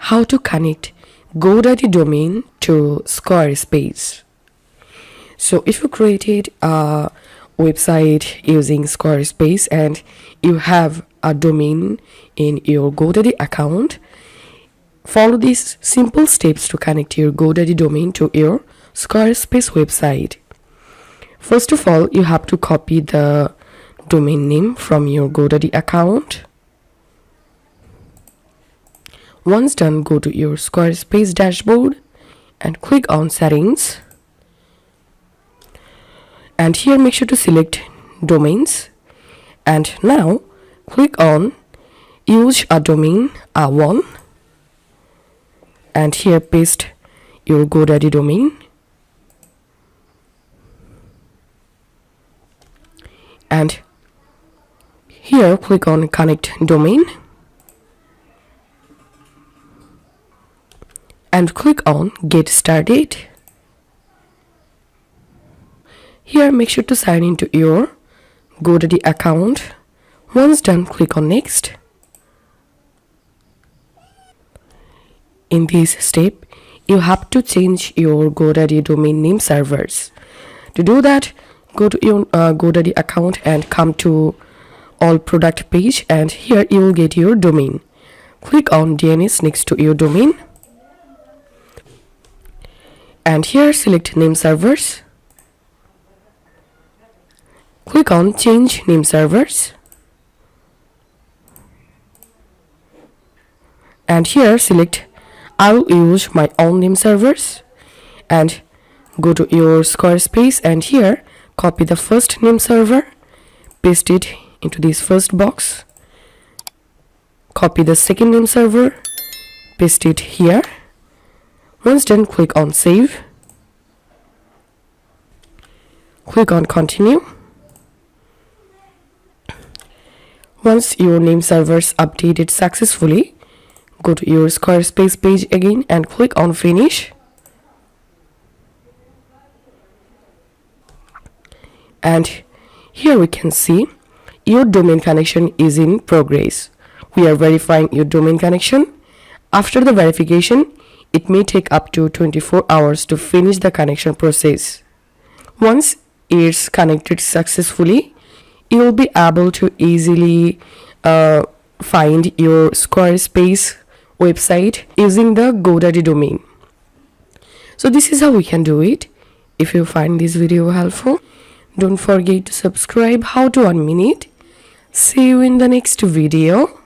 how to connect GoDaddy domain to Squarespace. So if you created a website using Squarespace and you have a domain in your GoDaddy account, follow these simple steps to connect your GoDaddy domain to your Squarespace website. First of all, you have to copy the domain name from your GoDaddy account. Once done, go to your Squarespace dashboard and click on Settings. And here make sure to select Domains. And now click on Use a Domain A1. And here paste your GoDaddy domain. And here click on Connect Domain. And click on Get Started. Here make sure to sign into your GoDaddy account. Once done, click on Next. In this step, you have to change your GoDaddy domain name servers. To do that, go to your GoDaddy account and come to All Product page, and here you will get your domain. Click on DNS next to your domain. And here select Name Servers. Click on Change Name Servers. And here select I will use my own name servers. And go to your Squarespace and here copy the first name server. Paste it into this first box. Copy the second name server. Paste it here. Once done, click on Save. Click on Continue. Once your name servers updated successfully, go to your Squarespace page again and click on Finish. And here we can see your domain connection is in progress. We are verifying your domain connection. After the verification, it may take up to 24 hours to finish the connection process. Once it's connected successfully, you will be able to easily find your Squarespace website using the GoDaddy domain. So this is how we can do it. If you find this video helpful, don't forget to subscribe. How to 1 minute. See you in the next video.